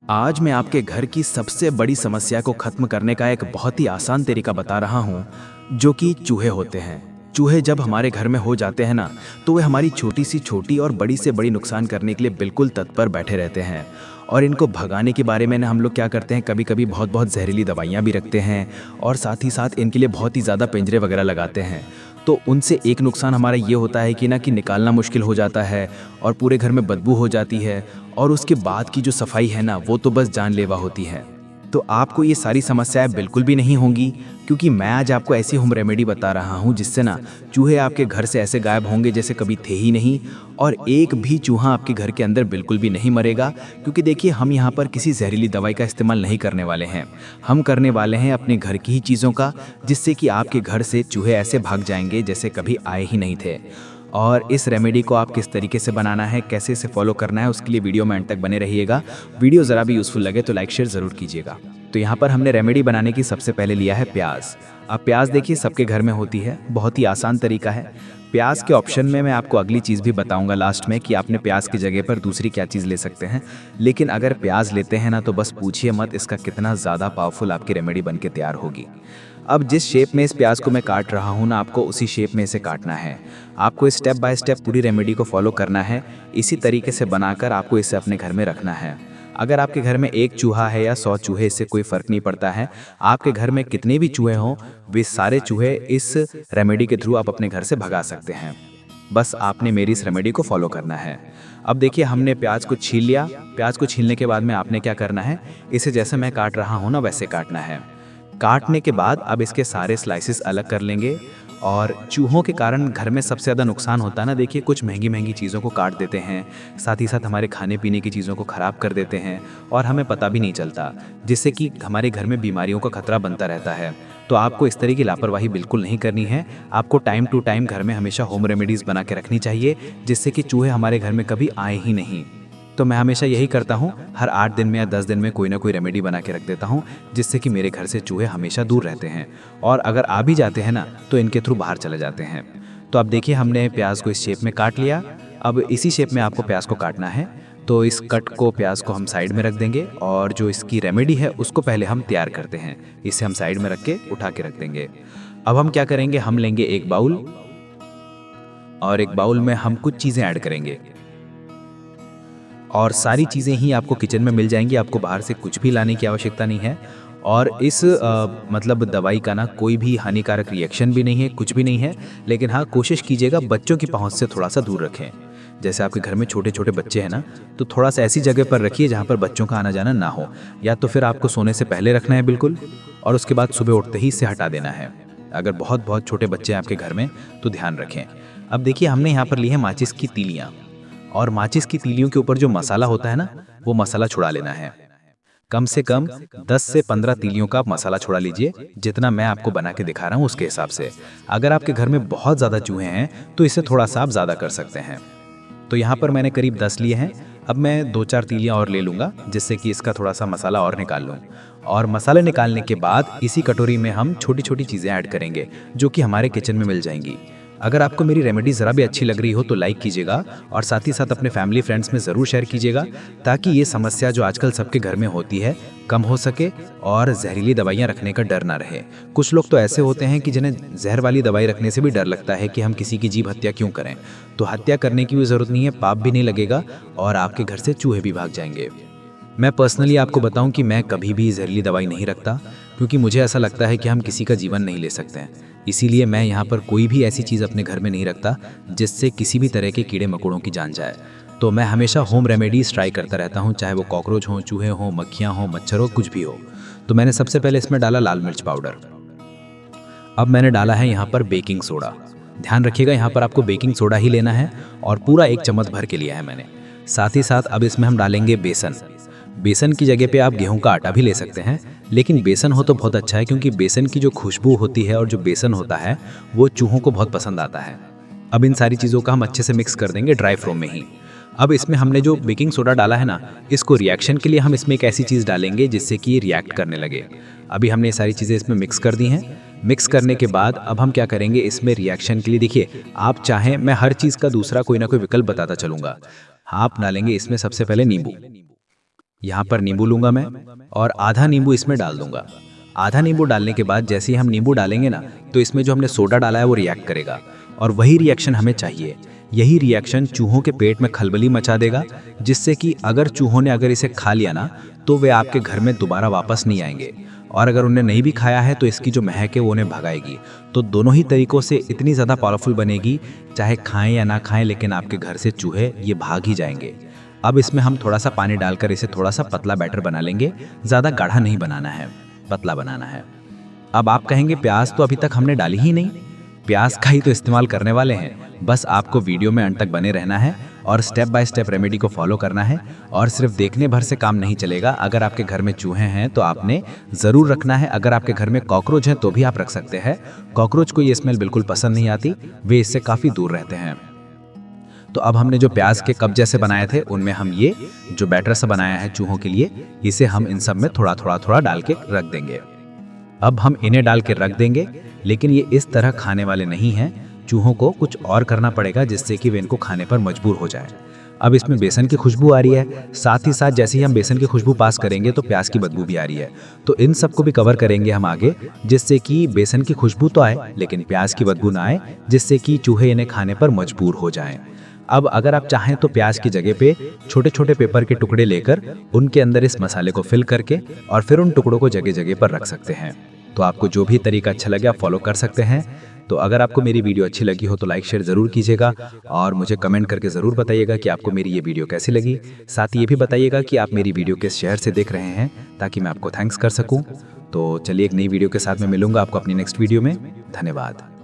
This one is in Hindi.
आज मैं आपके घर की सबसे बड़ी समस्या को खत्म करने का एक बहुत ही आसान तरीका बता रहा हूँ, जो कि चूहे होते हैं। चूहे जब हमारे घर में हो जाते हैं ना, तो वे हमारी छोटी से छोटी और बड़ी से बड़ी नुकसान करने के लिए बिल्कुल तत्पर बैठे रहते हैं। और इनको भगाने के बारे में ना हम लोग क्या करते हैं, कभी कभी बहुत बहुत जहरीली दवाइयाँ भी रखते हैं और साथ ही साथ इनके लिए बहुत ही ज़्यादा पिंजरे वगैरह लगाते हैं। तो उनसे एक नुकसान हमारा ये होता है कि निकालना मुश्किल हो जाता है और पूरे घर में बदबू हो जाती है। और उसके बाद की जो सफाई है ना, वो तो बस जानलेवा होती है। तो आपको ये सारी समस्याएं बिल्कुल भी नहीं होंगी, क्योंकि मैं आज आपको ऐसी होम रेमेडी बता रहा हूँ जिससे ना चूहे आपके घर से ऐसे गायब होंगे जैसे कभी थे ही नहीं। और एक भी चूहा आपके घर के अंदर बिल्कुल भी नहीं मरेगा, क्योंकि देखिए हम यहाँ पर किसी जहरीली दवाई का इस्तेमाल नहीं करने वाले हैं। हम करने वाले हैं अपने घर की ही चीज़ों का, जिससे कि आपके घर से चूहे ऐसे भाग जाएंगे जैसे कभी आए ही नहीं थे। और इस रेमेडी को आप किस तरीके से बनाना है, कैसे इसे फॉलो करना है, उसके लिए वीडियो में अंत तक बने रहिएगा। वीडियो ज़रा भी यूज़फुल लगे तो लाइक शेयर ज़रूर कीजिएगा। तो यहाँ पर हमने रेमेडी बनाने की सबसे पहले लिया है प्याज। अब प्याज देखिए सबके घर में होती है, बहुत ही आसान तरीका है। प्याज के ऑप्शन में मैं आपको अगली चीज़ भी बताऊंगा लास्ट में कि आपने प्याज की जगह पर दूसरी क्या चीज़ ले सकते हैं। लेकिन अगर प्याज लेते हैं ना, तो बस पूछिए मत इसका कितना ज़्यादा पावरफुल आपकी रेमेडी बन के तैयार होगी। अब जिस शेप में इस प्याज को मैं काट रहा हूँ ना, आपको उसी शेप में इसे काटना है। आपको स्टेप बाय स्टेप पूरी रेमेडी को फॉलो करना है। इसी तरीके से बनाकर आपको इसे अपने घर में रखना है। अगर आपके घर में एक चूहा है या 100 चूहे, इससे कोई फ़र्क नहीं पड़ता है। आपके घर में कितने भी चूहे हों, वे सारे चूहे इस रेमेडी के थ्रू आप अपने घर से भगा सकते हैं। बस आपने मेरी इस रेमेडी को फॉलो करना है। अब देखिए हमने प्याज को छील लिया। प्याज को छीलने के बाद में आपने क्या करना है, इसे जैसे मैं काट रहा हूँ ना वैसे काटना है। काटने के बाद अब इसके सारे स्लाइसेस अलग कर लेंगे। और चूहों के कारण घर में सबसे ज़्यादा नुकसान होता है ना, देखिए कुछ महंगी महंगी चीज़ों को काट देते हैं, साथ ही साथ हमारे खाने पीने की चीज़ों को ख़राब कर देते हैं और हमें पता भी नहीं चलता, जिससे कि हमारे घर में बीमारियों का खतरा बनता रहता है। तो आपको इस तरह की लापरवाही बिल्कुल नहीं करनी है। आपको टाइम टू टाइम घर में हमेशा होम रेमेडीज़ बना के रखनी चाहिए, जिससे कि चूहे हमारे घर में कभी आए ही नहीं। तो मैं हमेशा यही करता हूँ, हर 8 दिन में या 10 दिन में कोई ना कोई रेमेडी बना के रख देता हूँ, जिससे कि मेरे घर से चूहे हमेशा दूर रहते हैं। और अगर आ भी जाते हैं ना, तो इनके थ्रू बाहर चले जाते हैं। तो अब देखिए हमने प्याज को इस शेप में काट लिया। अब इसी शेप में आपको प्याज को काटना है। तो इस कट को, प्याज को हम साइड में रख देंगे और जो इसकी रेमेडी है उसको पहले हम तैयार करते हैं। इसे हम साइड में रख के उठा के रख देंगे। अब हम क्या करेंगे, हम लेंगे एक बाउल और एक बाउल में हम कुछ चीज़ें ऐड करेंगे। और सारी चीज़ें ही आपको किचन में मिल जाएंगी, आपको बाहर से कुछ भी लाने की आवश्यकता नहीं है। और इस मतलब दवाई का ना कोई भी हानिकारक रिएक्शन भी नहीं है, कुछ भी नहीं है। लेकिन हाँ, कोशिश कीजिएगा बच्चों की पहुंच से थोड़ा सा दूर रखें। जैसे आपके घर में छोटे छोटे बच्चे हैं ना, तो थोड़ा सा ऐसी जगह पर रखिए जहाँ पर बच्चों का आना जाना ना हो। या तो फिर आपको सोने से पहले रखना है बिल्कुल, और उसके बाद सुबह उठते ही इसे हटा देना है। अगर बहुत बहुत छोटे बच्चे हैं आपके घर में तो ध्यान रखें। अब देखिए हमने यहाँ पर ली है माचिस की तीलियाँ, और माचिस की तीलियों के ऊपर जो मसाला होता है ना, वो मसाला छुड़ा लेना है। कम से कम 10 से 15 तीलियों का आप मसाला छुड़ा लीजिए, जितना मैं आपको बना के दिखा रहा हूँ उसके हिसाब से। अगर आपके घर में बहुत ज़्यादा चूहे हैं तो इसे थोड़ा सा आप ज़्यादा कर सकते हैं। तो यहाँ पर मैंने करीब 10 लिए हैं। अब मैं 2-4 तीलियाँ और ले लूँगा, जिससे कि इसका थोड़ा सा मसाला और निकाल लूँ। और मसाले निकालने के बाद इसी कटोरी में हम छोटी छोटी चीज़ें ऐड करेंगे, जो कि हमारे किचन में मिल जाएंगी। अगर आपको मेरी रेमेडी ज़रा भी अच्छी लग रही हो तो लाइक कीजिएगा, और साथ ही साथ अपने फैमिली फ्रेंड्स में ज़रूर शेयर कीजिएगा, ताकि ये समस्या जो आजकल सबके घर में होती है कम हो सके और जहरीली दवाइयाँ रखने का डर ना रहे। कुछ लोग तो ऐसे होते हैं कि जिन्हें जहर वाली दवाई रखने से भी डर लगता है कि हम किसी की जीव हत्या क्यों करें। तो हत्या करने की भी ज़रूरत नहीं है, पाप भी नहीं लगेगा और आपके घर से चूहे भी भाग जाएंगे। मैं पर्सनली आपको बताऊं कि मैं कभी भी जहरीली दवाई नहीं रखता, क्योंकि मुझे ऐसा लगता है कि हम किसी का जीवन नहीं ले सकते हैं। इसीलिए मैं यहाँ पर कोई भी ऐसी चीज़ अपने घर में नहीं रखता जिससे किसी भी तरह के कीड़े मकोड़ों की जान जाए। तो मैं हमेशा होम रेमेडीज़ ट्राई करता रहता हूँ, चाहे वो कॉकरोच हों, चूहे हों, मक्खियाँ हों, मच्छर हो, कुछ भी हो। तो मैंने सबसे पहले इसमें डाला लाल मिर्च पाउडर। अब मैंने डाला है यहाँ पर बेकिंग सोडा। ध्यान रखिएगा यहाँ पर आपको बेकिंग सोडा ही लेना है, और पूरा 1 चम्मच भर के लिया है मैंने। साथ ही साथ अब इसमें हम डालेंगे बेसन। बेसन की जगह पे आप गेहूं का आटा भी ले सकते हैं, लेकिन बेसन हो तो बहुत अच्छा है, क्योंकि बेसन की जो खुशबू होती है और जो बेसन होता है वो चूहों को बहुत पसंद आता है। अब इन सारी चीज़ों का हम अच्छे से मिक्स कर देंगे ड्राई फ्राई में ही। अब इसमें हमने जो बेकिंग सोडा डाला है ना, इसको रिएक्शन के लिए हम इसमें एक ऐसी चीज़ डालेंगे जिससे कि ये रिएक्ट करने लगे। अभी हमने ये सारी चीज़ें इसमें मिक्स कर दी हैं। मिक्स करने के बाद अब हम क्या करेंगे, इसमें रिएक्शन के लिए देखिए, आप चाहें मैं हर चीज़ का दूसरा कोई ना कोई विकल्प बताता चलूँगा। आप डालेंगे इसमें सबसे पहले नींबू। यहाँ पर नींबू लूँगा मैं और आधा नींबू इसमें डाल दूँगा। आधा नींबू डालने के बाद जैसे ही हम नींबू डालेंगे ना, तो इसमें जो हमने सोडा डाला है वो रिएक्ट करेगा और वही रिएक्शन हमें चाहिए। यही रिएक्शन चूहों के पेट में खलबली मचा देगा, जिससे कि अगर चूहों ने इसे खा लिया ना, तो वे आपके घर में दोबारा वापस नहीं आएंगे। और अगर उन्हें नहीं भी खाया है तो इसकी जो महक है वो उन्हें भगाएगी। तो दोनों ही तरीकों से इतनी ज़्यादा पावरफुल बनेगी, चाहे खाएं या ना खाएं, लेकिन आपके घर से चूहे ये भाग ही जाएंगे। अब इसमें हम थोड़ा सा पानी डालकर इसे थोड़ा सा पतला बैटर बना लेंगे। ज़्यादा गाढ़ा नहीं बनाना है, पतला बनाना है। अब आप कहेंगे प्याज तो अभी तक हमने डाली ही नहीं। प्याज का ही तो इस्तेमाल करने वाले हैं। बस आपको वीडियो में अंत तक बने रहना है और स्टेप बाय स्टेप रेमेडी को फॉलो करना है। और सिर्फ देखने भर से काम नहीं चलेगा। अगर आपके घर में चूहे हैं तो आपने ज़रूर रखना है। अगर आपके घर में कॉकरोच हैं तो भी आप रख सकते हैं। कॉकरोच को ये स्मेल बिल्कुल पसंद नहीं आती, वे इससे काफ़ी दूर रहते हैं। तो अब हमने जो प्याज के कप जैसे बनाए थे, उनमें हम ये जो बैटर सा बनाया है चूहों के लिए, इसे हम इन सब में थोड़ा थोड़ा डाल के रख देंगे। अब हम इन्हें डाल के रख देंगे, लेकिन ये इस तरह खाने वाले नहीं हैं। चूहों को कुछ और करना पड़ेगा जिससे कि वे इनको खाने पर मजबूर हो जाए। अब इसमें बेसन की खुशबू आ रही है, साथ ही साथ जैसे ही हम बेसन की खुशबू पास करेंगे तो प्याज की बदबू भी आ रही है। तो इन सबको भी कवर करेंगे हम आगे, जिससे कि बेसन की खुशबू तो आए लेकिन प्याज की बदबू ना आए, जिससे कि चूहे इन्हें खाने पर मजबूर हो जाएं। अब अगर आप चाहें तो प्याज की जगह पे छोटे छोटे पेपर के टुकड़े लेकर उनके अंदर इस मसाले को फिल करके और फिर उन टुकड़ों को जगह जगह पर रख सकते हैं। तो आपको जो भी तरीका अच्छा लगे आप फॉलो कर सकते हैं। तो अगर आपको मेरी वीडियो अच्छी लगी हो तो लाइक शेयर ज़रूर कीजिएगा और मुझे कमेंट करके ज़रूर बताइएगा कि आपको मेरी ये वीडियो कैसी लगी। साथ ही ये भी बताइएगा कि आप मेरी वीडियो किस शहर से देख रहे हैं, ताकि मैं आपको थैंक्स कर सकूं। तो चलिए एक नई वीडियो के साथ मैं मिलूंगा आपको अपनी नेक्स्ट वीडियो में। धन्यवाद।